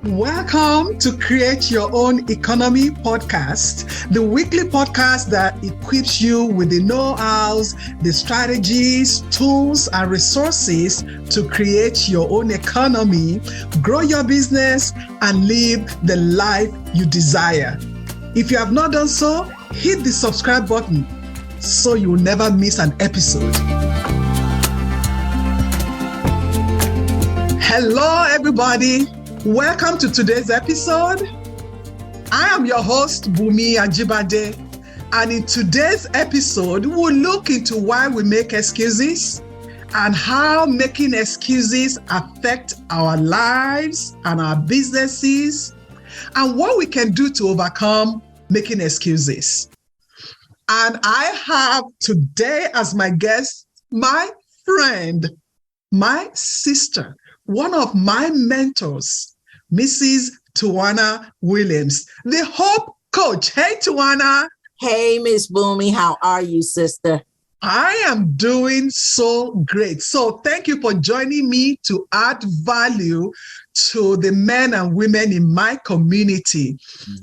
Welcome to Create Your Own Economy podcast, the weekly podcast that equips you with the know-hows, the strategies, tools, and resources to create your own economy, grow your business, and live the life you desire. If you have not done so, hit the subscribe button so you will never miss an episode. Hello, everybody. Welcome to today's episode. I am your host, Bunmi Ajibade, and in today's episode, we'll look into why we make excuses and how making excuses affect our lives and our businesses, and what we can do to overcome making excuses. And I have today as my guest, my friend, my sister, one of my mentors, Mrs. Tawana Williams, the Hope Coach. Hey, Tawana. Hey, Miss Bunmi. How are you, sister? I am doing so great. So thank you for joining me to add value to the men and women in my community.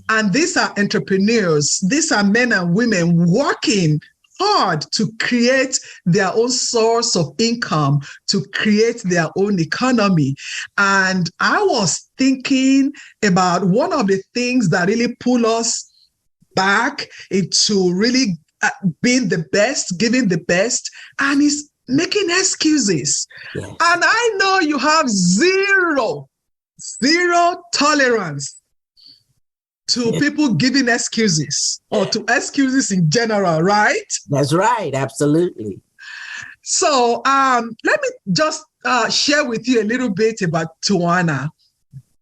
And these are entrepreneurs. These are men and women working hard to create their own source of income, to create their own economy. And I was thinking about one of the things that really pull us back into really being the best, giving the best, and is making excuses. Yes. And I know you have zero tolerance to people giving excuses or to excuses in general, right? That's right. Absolutely. So let me just share with you a little bit about Tawana.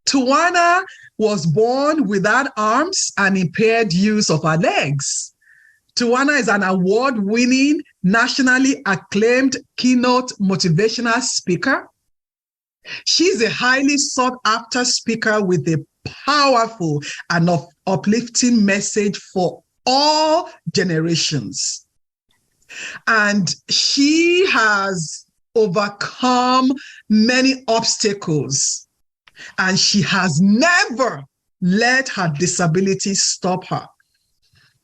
Tawana was born without arms and impaired use of her legs. Tawana is an award-winning, nationally acclaimed keynote motivational speaker. She's a highly sought-after speaker with a powerful and uplifting message for all generations. And she has overcome many obstacles, and she has never let her disability stop her.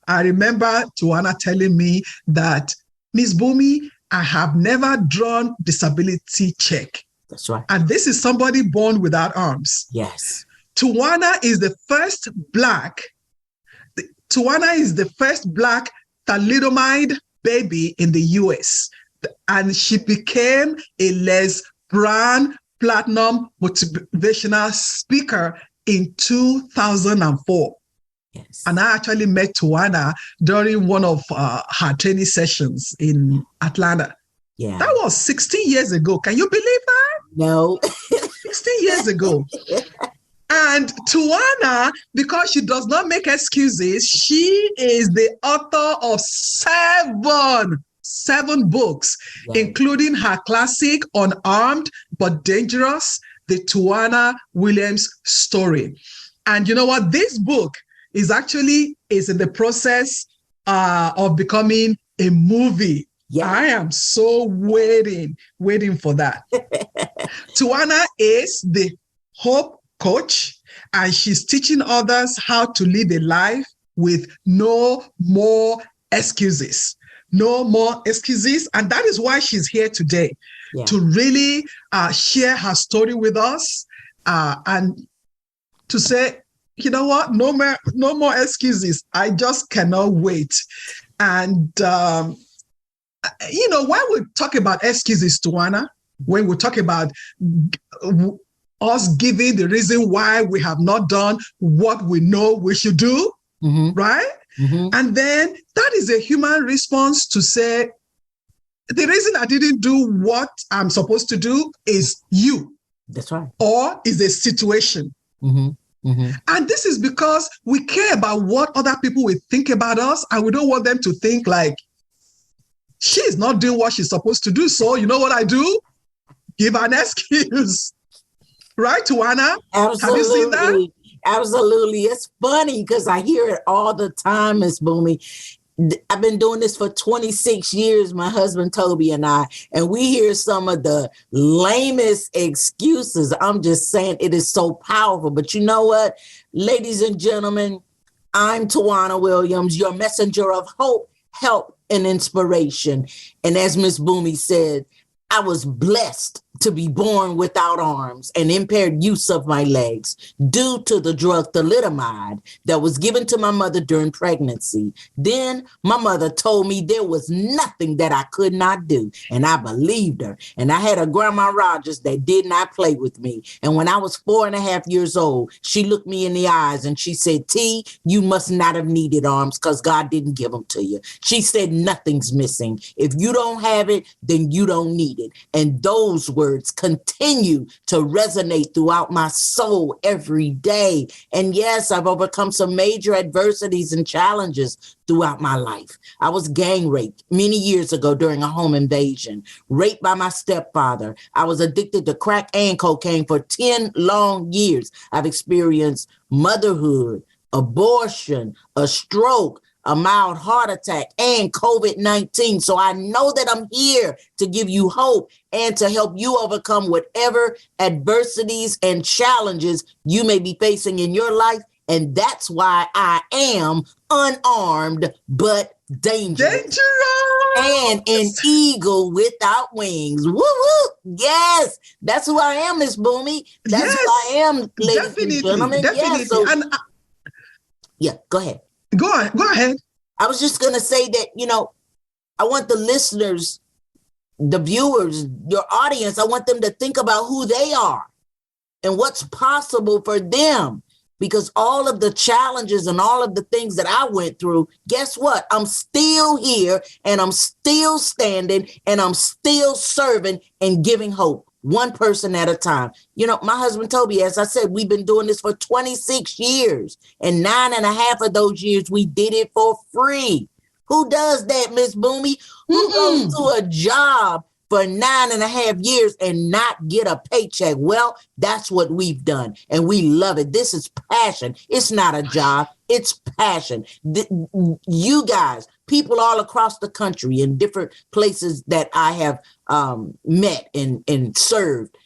I remember Tawana telling me that, Miss Bunmi, I have never drawn disability check. That's right. And this is somebody born without arms. Yes. Tawana is the first Black thalidomide baby in the US. And she became a Les Brown Platinum motivational speaker in 2004. Yes. And I actually met Tawana during one of her training sessions in Atlanta. Yeah. That was 16 years ago. Can you believe that? No. 16 years ago. And Tawana, because she does not make excuses, she is the author of seven books, wow, including her classic Unarmed but Dangerous, the Tawana Williams story. And you know what? This book is in the process of becoming a movie. Yeah. I am so waiting for that. Tawana is the Hope Coach, and she's teaching others how to live a life with no more excuses. No more excuses. And that is why she's here today, to really share her story with us and to say, you know what, no more excuses. I just cannot wait. And, when we talk about excuses, Tawana, when we talk about us giving the reason why we have not done what we know we should do, right? Mm-hmm. And then that is a human response to say, the reason I didn't do what I'm supposed to do is you. That's right. Or is a situation. Mm-hmm. Mm-hmm. And this is because we care about what other people will think about us, and we don't want them to think like, she's not doing what she's supposed to do. So you know what I do? Give an excuse. Right, Tawana? Absolutely. Have you seen that? Absolutely. It's funny because I hear it all the time, Miss Bunmi. I've been doing this for 26 years, my husband Toby and I, and we hear some of the lamest excuses. I'm just saying it is so powerful. But you know what, ladies and gentlemen, I'm Tawana Williams, your messenger of hope, help, and inspiration. And as Miss Bunmi said, I was blessed to be born without arms and impaired use of my legs due to the drug thalidomide that was given to my mother during pregnancy. Then my mother told me there was nothing that I could not do, and I believed her. And I had a Grandma Rogers that did not play with me. And when I was 4.5 years old, she looked me in the eyes and she said, T, you must not have needed arms because God didn't give them to you. She said, nothing's missing. If you don't have it, then you don't need it. And those words continue to resonate throughout my soul every day. And yes, I've overcome some major adversities and challenges throughout my life. I was gang raped many years ago during a home invasion, raped by my stepfather. I was addicted to crack and cocaine for 10 long years. I've experienced motherhood, abortion, a stroke, a mild heart attack, and COVID-19. So I know that I'm here to give you hope and to help you overcome whatever adversities and challenges you may be facing in your life. And that's why I am unarmed but dangerous. And an eagle without wings. Woo woo! Yes, that's who I am, Miss Bunmi. That's who I am, ladies and gentlemen. Definitely. Yeah, so, yeah, go ahead. Go ahead. I was just going to say that, I want the listeners, the viewers, your audience, I want them to think about who they are and what's possible for them. Because all of the challenges and all of the things that I went through, guess what? I'm still here and I'm still standing and I'm still serving and giving hope. One person at a time. My husband, Toby, as I said, we've been doing this for 26 years. And 9.5 of those years, we did it for free. Who does that, Miss Bunmi? Who goes to a job for 9.5 years and not get a paycheck? Well, that's what we've done. And we love it. This is passion. It's not a job. It's passion. You guys, people all across the country in different places that I have met and served,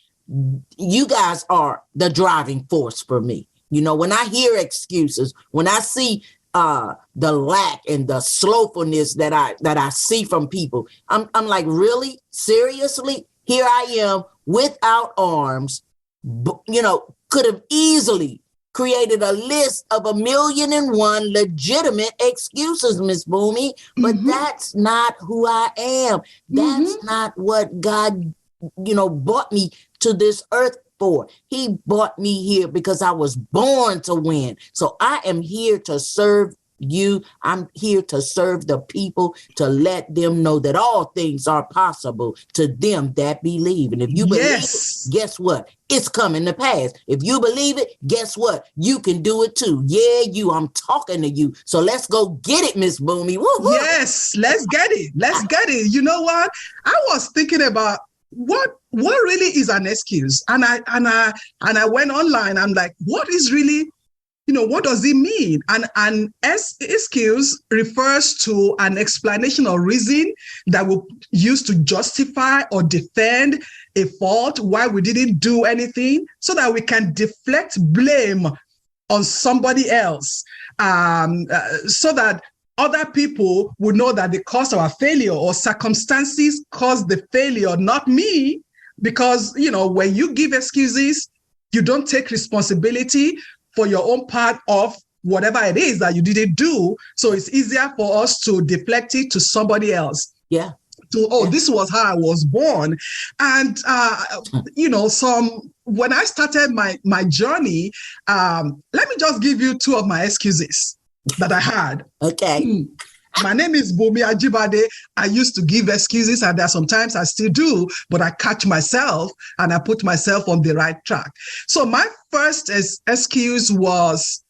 you guys are the driving force for me. When I hear excuses, when I see the lack and the slowfulness that I see from people, I'm like, really? Seriously? Here I am without arms, could have easily created a list of 1,000,001 legitimate excuses, Miss Bunmi, but that's not who I am. That's not what God, brought me to this earth for. He brought me here because I was born to win. So I am here to serve you. I'm here to serve the people, to let them know that all things are possible to them that believe. And if you believe it, guess what? It's coming to pass. If you believe it, guess what? You can do it too. Yeah, I'm talking to you. So let's go get it, Miss Bunmi. Woo-hoo. Yes, let's get it. Let's get it. You know what? I was thinking about what really is an excuse, and I went online. I'm like, what is really, what does it mean? And an excuse refers to an explanation or reason that we use to justify or defend a fault why we didn't do anything, so that we can deflect blame on somebody else, so that other people would know that the cause of our failure or circumstances caused the failure, not me. Because, when you give excuses, you don't take responsibility for your own part of whatever it is that you didn't do. So it's easier for us to deflect it to somebody else. Yeah. This was how I was born. And, when I started my journey, let me just give you 2 of my excuses that I had. Okay. My name is Bunmi Ajibade. I used to give excuses, and there sometimes I still do, but I catch myself and I put myself on the right track. So my first excuse was,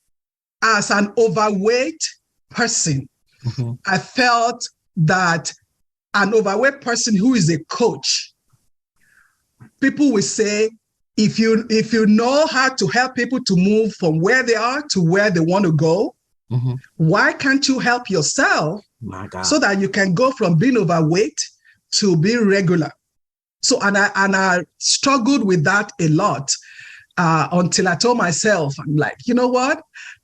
as an overweight person, I felt that an overweight person who is a coach, people will say, if you know how to help people to move from where they are to where they want to go, Mm-hmm. Why can't you help yourself My God. so that you can go from being overweight to being regular? So, and I struggled with that a lot until I told myself, I'm like, you know what?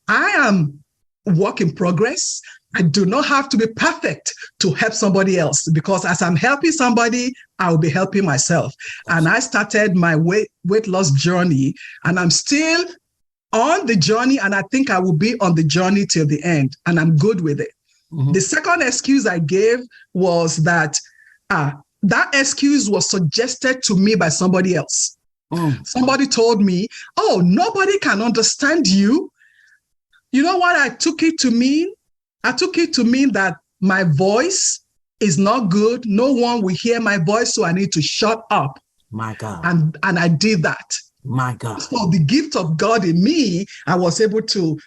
I am a work in progress. I do not have to be perfect to help somebody else, because as I'm helping somebody, I will be helping myself. And I started my weight loss journey, and I'm still on the journey, and I think I will be on the journey till the end, and I'm good with it. Mm-hmm. The second excuse I gave was that that excuse was suggested to me by somebody else. Somebody told me, oh, nobody can understand you. You know what I took it to mean? I took it to mean that my voice is not good. No one will hear my voice, so I need to shut up. My God. And I did that. My God. So the gift of God in me, I was able to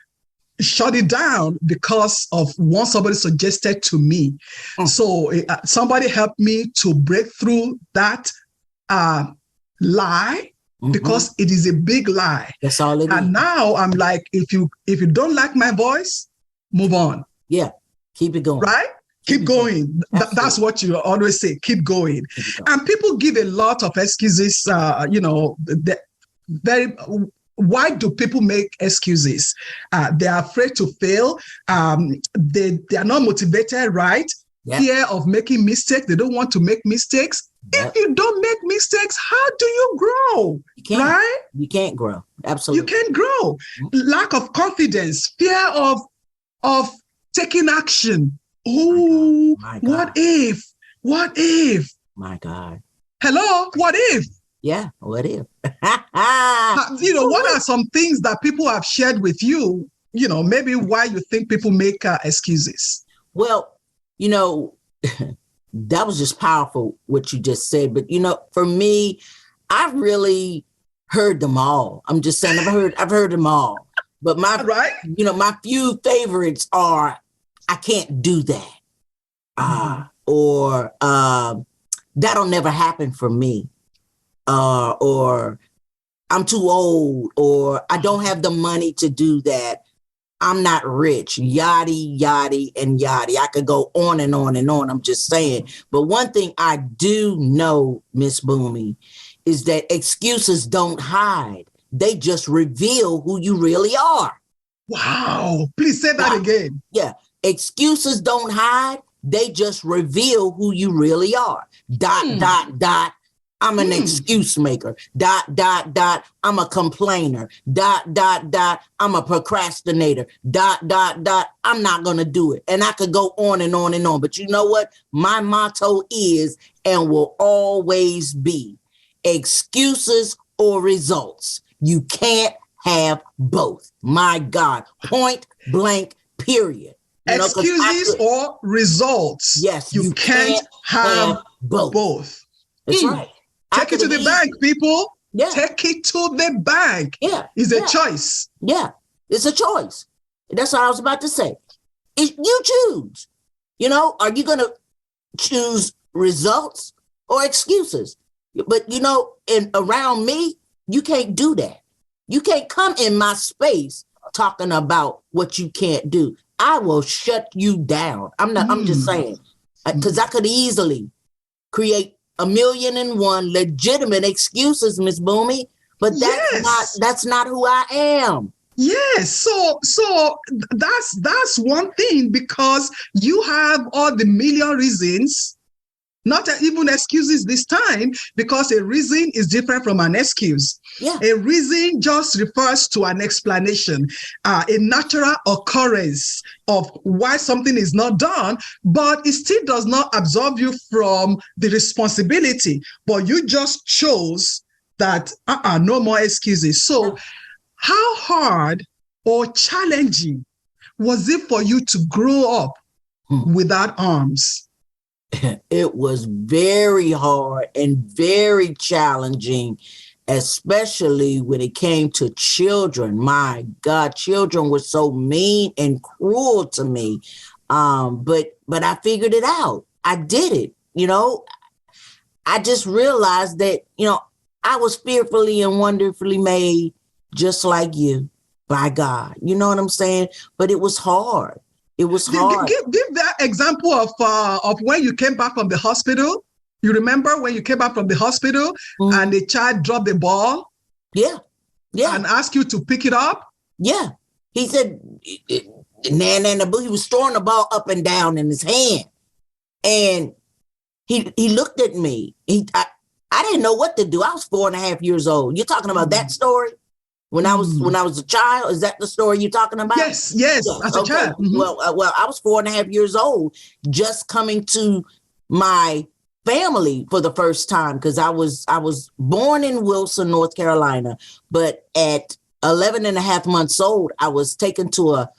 shut it down because of what somebody suggested to me. So somebody helped me to break through that lie, because it is a big lie. That's all it is. And now I'm like, if you don't like my voice, move on. Yeah, keep it going. Right? Keep going. That's what you always say. Keep going. And people give a lot of excuses. Why do people make excuses? They are afraid to fail. They are not motivated, right? Yep. Fear of making mistakes. They don't want to make mistakes. Yep. If you don't make mistakes, how do you grow? You can't. Right? You can't grow. Absolutely. You can't grow. Lack of confidence, fear of taking action. Oh, what if? What if? My God. Hello, what if? Yeah, what if? What are some things that people have shared with you, maybe why you think people make excuses? Well, that was just powerful what you just said. But, for me, I've really heard them all. I'm just saying, I've heard them all. But my few favorites are, I can't do that. Or that'll never happen for me. Or I'm too old, or I don't have the money to do that. I'm not rich, yaddy, yaddy, and yaddy. I could go on and on and on. I'm just saying. But one thing I do know, Miss Bunmi, is that excuses don't hide. They just reveal who you really are. Wow. Please say that again. Yeah. Excuses don't hide. They just reveal who you really are. ... I'm an excuse maker. ... I'm a complainer. ... I'm a procrastinator. ... I'm not going to do it. And I could go on and on and on. But you know what? My motto is and will always be excuses or results. You can't have both. My God. Point blank, period. Excuses or results. Yes. You can't have both. That's right. Take it to the bank, people. Yeah. Take it to the bank. Yeah. It's a choice. Yeah. It's a choice. That's what I was about to say. You choose. Are you going to choose results or excuses? But, around me, you can't do that. You can't come in my space talking about what you can't do. I will shut you down. I'm just saying, because I could easily create 1,000,001 legitimate excuses, Miss Bunmi, but that's not who I am. Yes, so that's one thing, because you have all the million reasons, not even excuses this time, because a reason is different from an excuse. Yeah. A reason just refers to an explanation, a natural occurrence of why something is not done, but it still does not absolve you from the responsibility. But you just chose that, no more excuses. So how hard or challenging was it for you to grow up without arms? It was very hard and very challenging, especially when it came to children. My God, children were so mean and cruel to me. But I figured it out. I did it. I just realized that, I was fearfully and wonderfully made just like you. by God. You know what I'm saying? But it was hard. It was hard. Give that example of when you came back from the hospital. You remember when you came back from the hospital and the child dropped the ball? Yeah. Yeah. And asked you to pick it up? Yeah. He said, he was throwing the ball up and down in his hand. And he looked at me. I didn't know what to do. I was 4.5 years old. You're talking about that story? When I was a child, is that the story you're talking about? Yes, as a child. Well, I was 4.5 years old, just coming to my family for the first time, because I was born in Wilson, North Carolina, but at 11 and a half months old, I was taken to a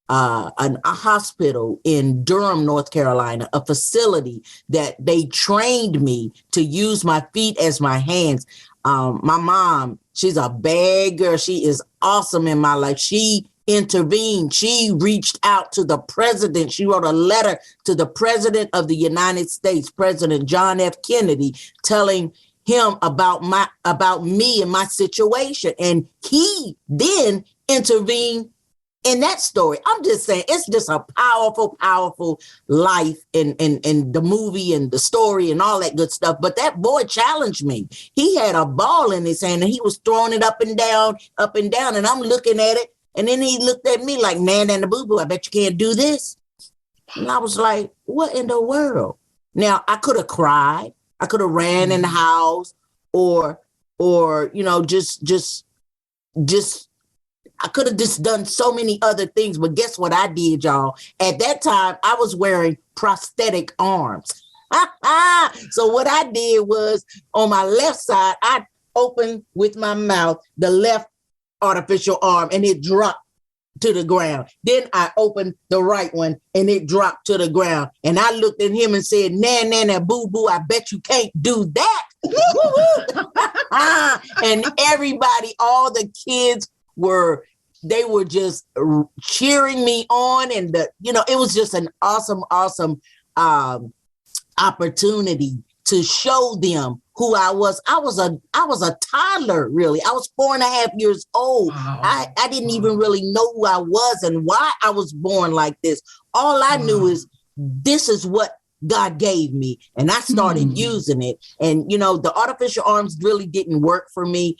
hospital in Durham, North Carolina, a facility that they trained me to use my feet as my hands. My mom, she's a bad girl. She is awesome in my life. She intervened. She reached out to the president. She wrote a letter to the president of the United States, President John F. Kennedy, telling him about me and my situation. And he then intervened in that story. I'm just saying, it's just a powerful, powerful life in the movie and the story and all that good stuff. But that boy challenged me. He had a ball in his hand and he was throwing it up and down. And I'm looking at it. And then he looked at me like, man, and the boo-boo, I bet you can't do this. And I was like, what in the world? Now, I could have cried. I could have ran in the house or just I could have just done so many other things, but guess what I did, y'all? At that time, I was wearing prosthetic arms. So what I did was, on my left side, I opened with my mouth the left artificial arm, and it dropped to the ground. Then I opened the right one, and it dropped to the ground. And I looked at him and said, nah, boo-boo, I bet you can't do that. And everybody, all the kids, they were just cheering me on, and it was just an awesome opportunity to show them who I was. I was a toddler, really. I was 4.5 years old. Wow. I didn't even really know who I was and why I was born like this. All I knew is this is what God gave me, and I started using it. And the artificial arms really didn't work for me,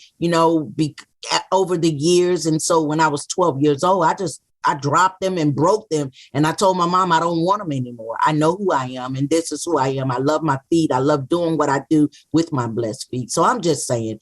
over the years. And so when I was 12 years old, I dropped them and broke them. And I told my mom, I don't want them anymore. I know who I am, and this is who I am. I love my feet. I love doing what I do with my blessed feet. So I'm just saying,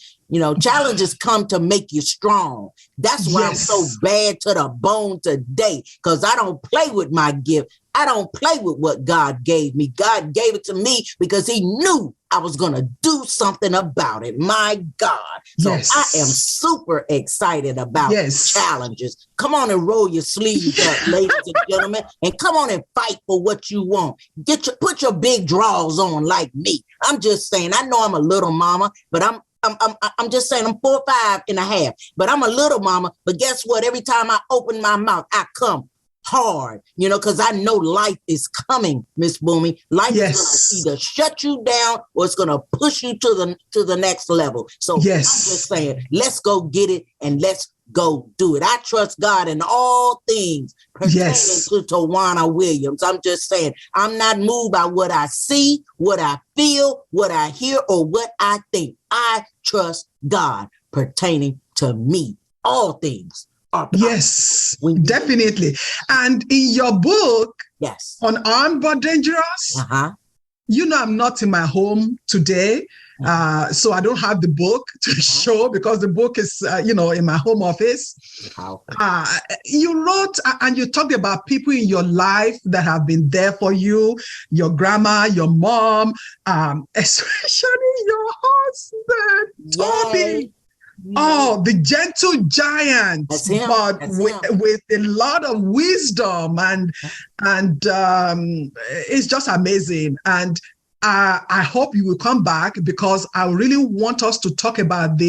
challenges come to make you strong. That's why I'm so bad to the bone today, because I don't play with my gift. I don't play with what God gave me. God gave it to me because he knew I was going to do something about it. My God. So I am super excited about challenges. Come on and roll your sleeves up, ladies and gentlemen, and come on and fight for what you want. Put your big draws on like me. I'm just saying, I know I'm a little mama, but I'm just saying I'm 4'5.5", but I'm a little mama. But guess what? Every time I open my mouth, I come hard, because I know life is coming, Miss Bunmi. Life is going to either shut you down or it's going to push you to the next level. So I'm just saying, let's go get it and let's go do it. I trust God in all things pertaining to Tawana Williams. I'm just saying, I'm not moved by what I see, what I feel, what I hear, or what I think. I trust God pertaining to me. All things. Yes, definitely. And in your book, Unarmed but Dangerous, I'm not in my home today, so I don't have the book to show, because the book is, in my home office. You wrote and you talked about people in your life that have been there for you, your grandma, your mom, especially your husband, Toby. Oh, the gentle giant, but with a lot of wisdom, and it's just amazing. And I hope you will come back, because I really want us to talk about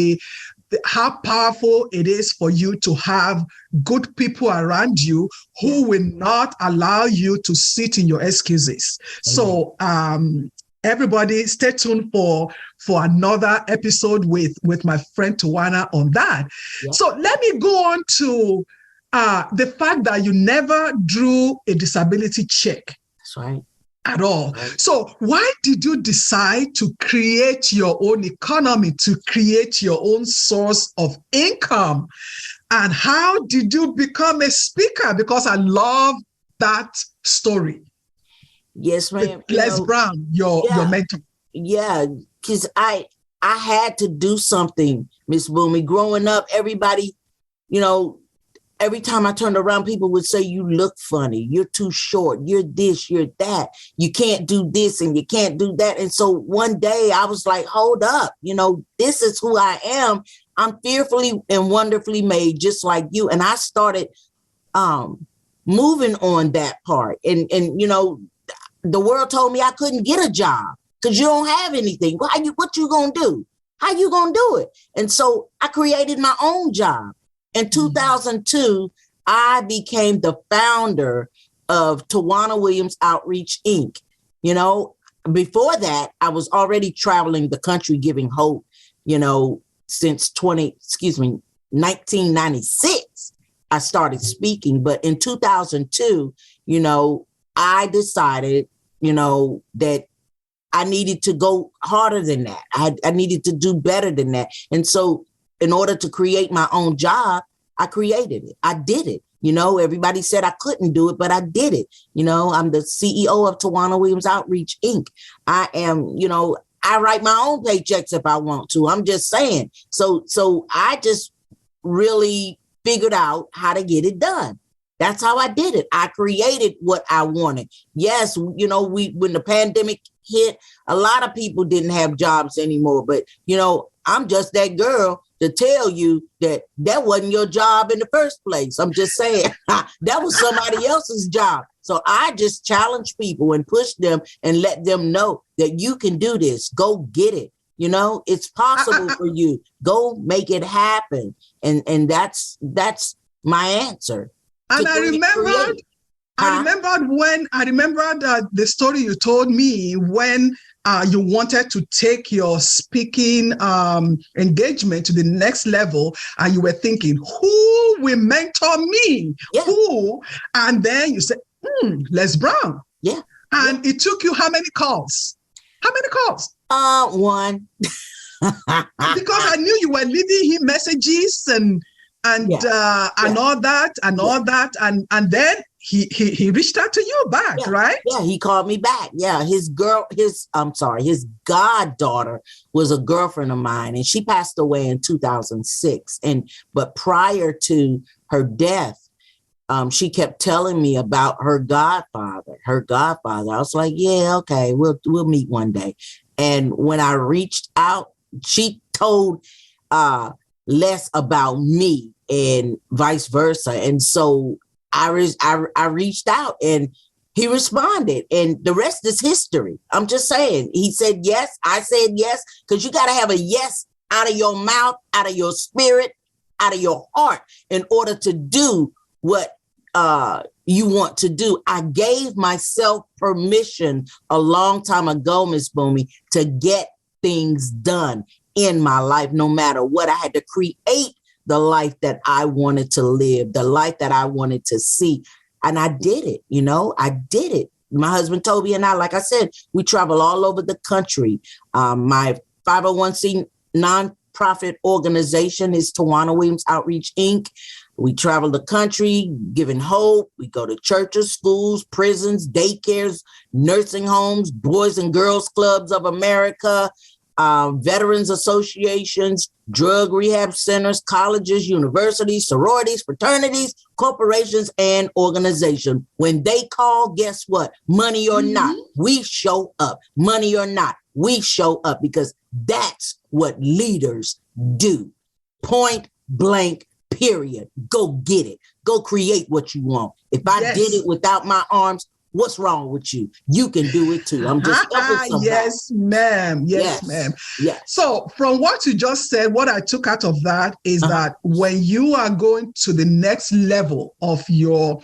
how powerful it is for you to have good people around you who will not allow you to sit in your excuses. So everybody stay tuned for another episode with my friend Tawana on that. Yeah. So let me go on to the fact that you never drew a disability check. That's right. At all. Right. So why did you decide to create your own economy, to create your own source of income? And how did you become a speaker? Because I love that story. Yes, ma'am. Les Brown, your mentor. Yeah, because I had to do something, Miss Bunmi. Growing up, everybody, every time I turned around, people would say, you look funny, you're too short, you're this, you're that, you can't do this and you can't do that. And so one day I was like, hold up, this is who I am. I'm fearfully and wonderfully made, just like you. And I started moving on that part. And the world told me I couldn't get a job because you don't have anything. What you gonna do? How you gonna do it? And so I created my own job. In 2002, I became the founder of Tawana Williams Outreach, Inc. Before that, I was already traveling the country giving hope, since 1996, I started speaking. But in 2002, I decided, that I needed to go harder than that. I needed to do better than that. And so in order to create my own job, I created it. I did it. Everybody said I couldn't do it, but I did it. I'm the CEO of Tawana Williams Outreach, Inc. I am, I write my own paychecks if I want to. I'm just saying. So I just really figured out how to get it done. That's how I did it. I created what I wanted. Yes, when the pandemic hit, a lot of people didn't have jobs anymore. But, I'm just that girl to tell you that wasn't your job in the first place. I'm just saying that was somebody else's job. So I just challenge people and push them and let them know that you can do this. Go get it. It's possible for you. Go make it happen. And that's my answer. And I remembered the story you told me when you wanted to take your speaking engagement to the next level, and you were thinking, who will mentor me? Yeah. Who? And then you said, Les Brown. Yeah. And it took you how many calls? One. Because I knew you were leaving him messages and all that, and then he reached out to you back, right? Yeah, he called me back. Yeah, his goddaughter was a girlfriend of mine, and she passed away in 2006. But prior to her death, she kept telling me about her godfather. I was like, yeah, okay, we'll meet one day. And when I reached out, she told Les about me and vice versa. And so I reached out and he responded, and the rest is history. I'm just saying. He said yes. I said yes, because you got to have a yes out of your mouth, out of your spirit, out of your heart in order to do what you want to do. I gave myself permission a long time ago, Miss Bunmi, to get things done in my life, no matter what. I had to create the life that I wanted to live, the life that I wanted to see. And I did it, I did it. My husband, Toby, and I, like I said, we travel all over the country. My 501c nonprofit organization is Tawana Williams Outreach, Inc. We travel the country, giving hope. We go to churches, schools, prisons, daycares, nursing homes, Boys and Girls Clubs of America, veterans associations, drug rehab centers, colleges, universities, sororities, fraternities, corporations, and organizations. When they call, guess what? Money or not, we show up. Money or not, we show up, because that's what leaders do. Point blank, period. Go get it. Go create what you want. If I did it without my arms, what's wrong with you? You can do it too. I'm just helping somebody. Yes, ma'am. Yes, ma'am. Yes. So from what you just said, what I took out of that is that when you are going to the next level of your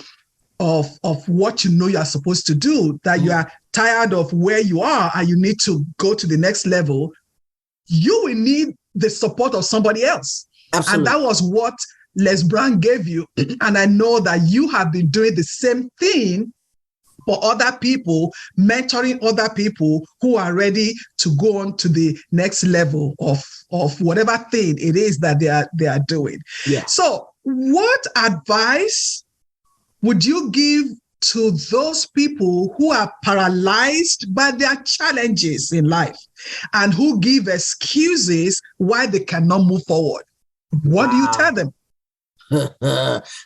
of what you know you are supposed to do, that you are tired of where you are and you need to go to the next level, you will need the support of somebody else. Absolutely. And that was what Les Brown gave you. And I know that you have been doing the same thing for other people, mentoring other people who are ready to go on to the next level of whatever thing it is that they are doing. Yeah. So what advice would you give to those people who are paralyzed by their challenges in life and who give excuses why they cannot move forward? What do you tell them?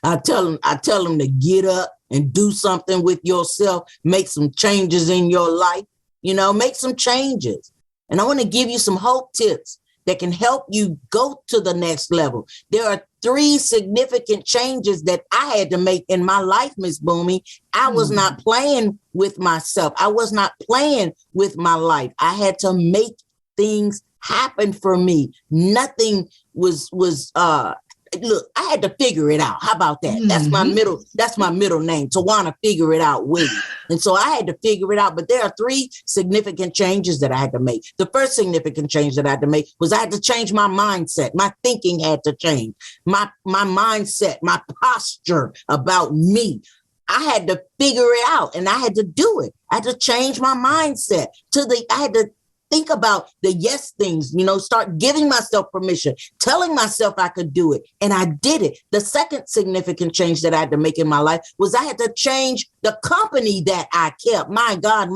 I tell them to get up and do something with yourself, make some changes in your life, make some changes. And I want to give you some hope tips that can help you go to the next level. There are 3 significant changes that I had to make in my life, Miss Bunmi. I was not playing with myself. I was not playing with my life. I had to make things happen for me. Nothing was look, I had to figure it out. How about that? That's my middle name, Tawana, figure it out Williams. And so I had to figure it out. But there are 3 significant changes that I had to make. The first significant change that I had to make was I had to change my mindset. My thinking had to change. My mindset, my posture about me. I had to figure it out and I had to do it. I had to change my mindset I had to think about the yes things, start giving myself permission, telling myself I could do it. And I did it. The second significant change that I had to make in my life was I had to change the company that I kept. My God,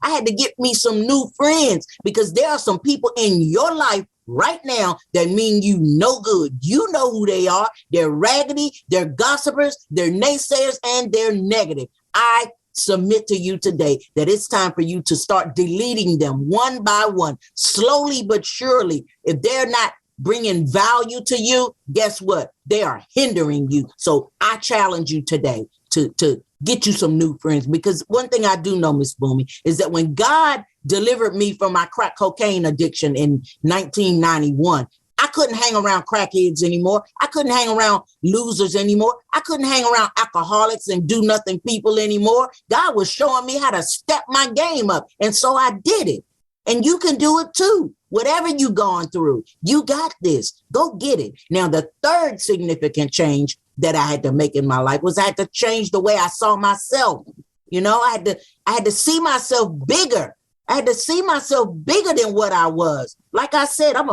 I had to get me some new friends because there are some people in your life right now that mean you no good. You know who they are. They're raggedy, they're gossipers, they're naysayers, and they're negative. I submit to you today that it's time for you to start deleting them one by one, slowly but surely. If they're not bringing value to you, guess what? They are hindering you. So I challenge you today to get you some new friends, because one thing I do know, Miss Bunmi, is that when God delivered me from my crack cocaine addiction in 1991, I couldn't hang around crackheads anymore. I couldn't hang around losers anymore. I couldn't hang around alcoholics and do nothing people anymore. God was showing me how to step my game up. And so I did it. And you can do it too. Whatever you've gone through, you got this. Go get it. Now, the third significant change that I had to make in my life was I had to change the way I saw myself. I had to see myself bigger. I had to see myself bigger than what I was. Like I said, I'm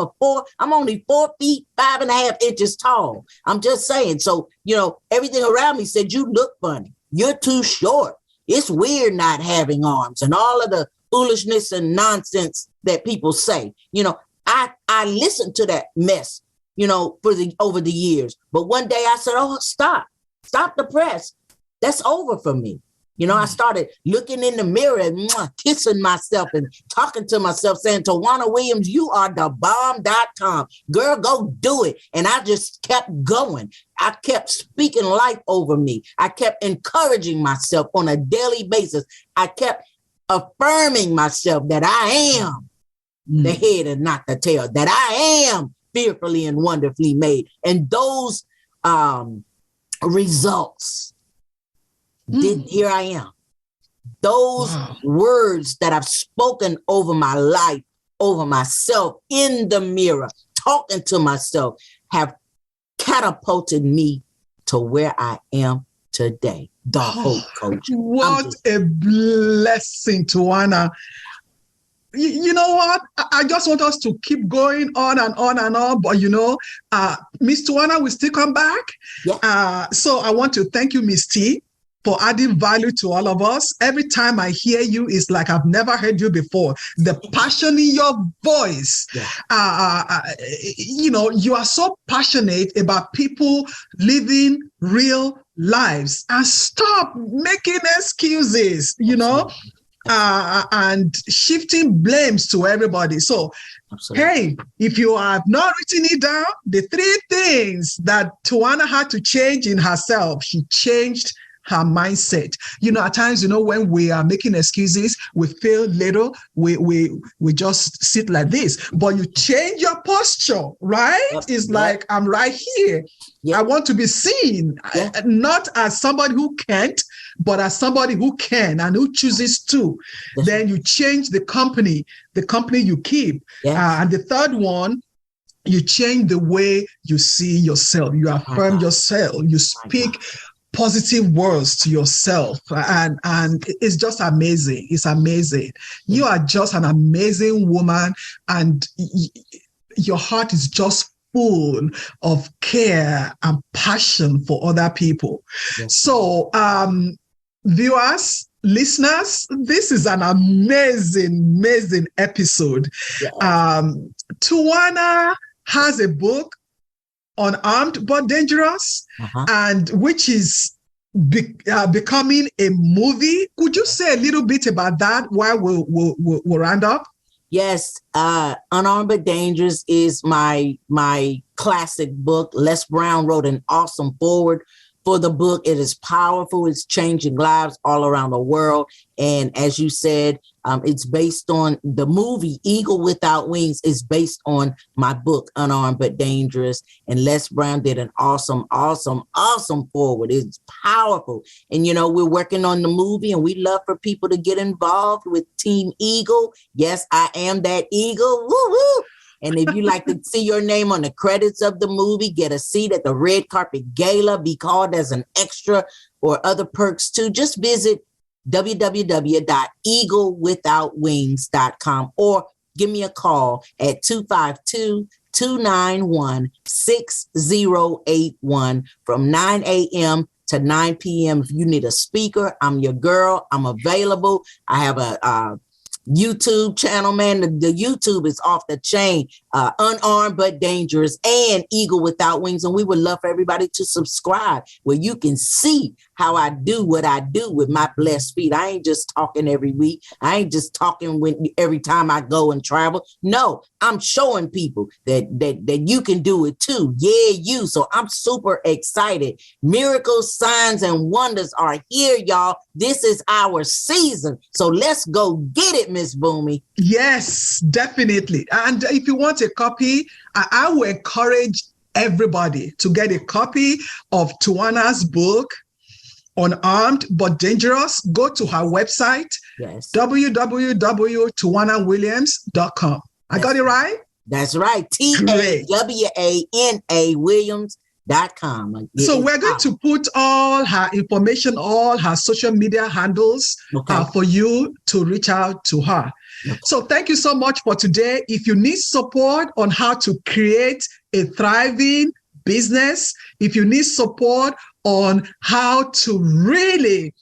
only 4 feet, 5.5 inches tall. I'm just saying. So, everything around me said, you look funny. You're too short. It's weird not having arms and all of the foolishness and nonsense that people say. I listened to that mess, over the years. But one day I said, oh, stop the press. That's over for me. I started looking in the mirror and kissing myself and talking to myself saying, Tawana Williams, you are the bomb.com. Girl, go do it. And I just kept going. I kept speaking life over me. I kept encouraging myself on a daily basis. I kept affirming myself that I am the head and not the tail, that I am fearfully and wonderfully made. And those results, here I am. Those words that I've spoken over my life, over myself, in the mirror, talking to myself, have catapulted me to where I am today. The Hope Coach. What a blessing, Tawana. You know what? I just want us to keep going on and on and on. But, Miss Tawana will still come back. Yeah. So I want to thank you, Miss T, for adding value to all of us. Every time I hear you, it's like I've never heard you before. The passion in your voice, you are so passionate about people living real lives, and stop making excuses, and shifting blames to everybody. So, hey, if you have not written it down, the 3 things that Tawana had to change in herself, she changed her mindset. You know, at times, you know, when we are making excuses, we feel little, we just sit like this. But you change your posture, right? Yep. It's Yep. like, I'm right here. Yep. I want to be seen, not as somebody who can't, but as somebody who can and who chooses to. Then you change the company you keep. And the third one, you change the way you see yourself. You affirm yourself. You speak positive words to yourself. And it's just amazing. It's amazing. You are just an amazing woman, and your heart is just full of care and passion for other people. So, viewers, listeners, this is an amazing episode. Tawana has a book, Unarmed but Dangerous, and which is becoming a movie. Could you say a little bit about that while we'll round up? Yes, Unarmed but Dangerous is my classic book. Les Brown wrote an awesome foreword for the book. It is powerful. It's changing lives all around the world. And as you said, it's based on the movie Eagle Without Wings is based on my book, Unarmed but Dangerous. And Les Brown did an awesome foreword. It's powerful. And, you know, we're working on the movie, and we love for people to get involved with Team Eagle. Yes, I am that Eagle. Woo woo. And if you like to see your name on the credits of the movie, get a seat at the red carpet gala, be called as an extra, or other perks too, just visit www.eaglewithoutwings.com or give me a call at 252-291-6081 from 9 a.m. to 9 p.m. If you need a speaker, I'm your girl. I'm available. I have a YouTube channel, man. The YouTube is off the chain. Unarmed but Dangerous and Eagle Without Wings. And we would love for everybody to subscribe where you can see how I do what I do with my blessed feet. I ain't just talking every week. I ain't just talking every time I go and travel. No, I'm showing people that you can do it too. Yeah, you. So I'm super excited. Miracles, signs, and wonders are here, y'all. This is our season. So let's go get it, Miss Bunmi. Yes, definitely. And if you want a copy, I will encourage everybody to get a copy of Tawana's book, Unarmed but Dangerous. Go to her website, www.tawanawilliams.com. I got it right? That's right. TAWANA Williams.com. So we're going to put all her information, all her social media handles for you to reach out to her. So thank you so much for today. If you need support on how to create a thriving business, if you need support on how to really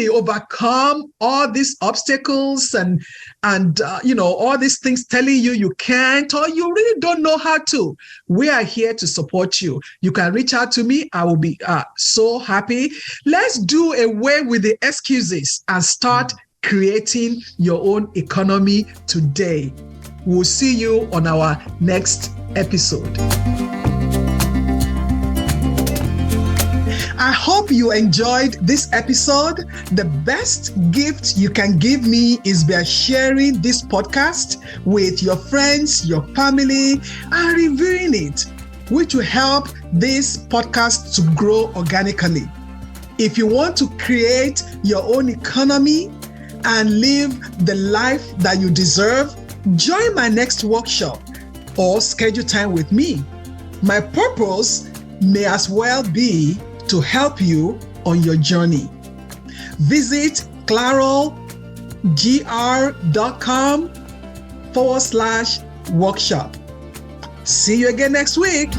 overcome all these obstacles and all these things telling you can't, or you really don't know how to, we are here to support you. You can reach out to me. I will be so happy. Let's do away with the excuses and start creating your own economy today. We'll see you on our next episode. I hope you enjoyed this episode. The best gift you can give me is by sharing this podcast with your friends, your family, and reviewing it, which will help this podcast to grow organically. If you want to create your own economy and live the life that you deserve, join my next workshop or schedule time with me. My purpose may as well be to help you on your journey. Visit clarogr.com/workshop. See you again next week.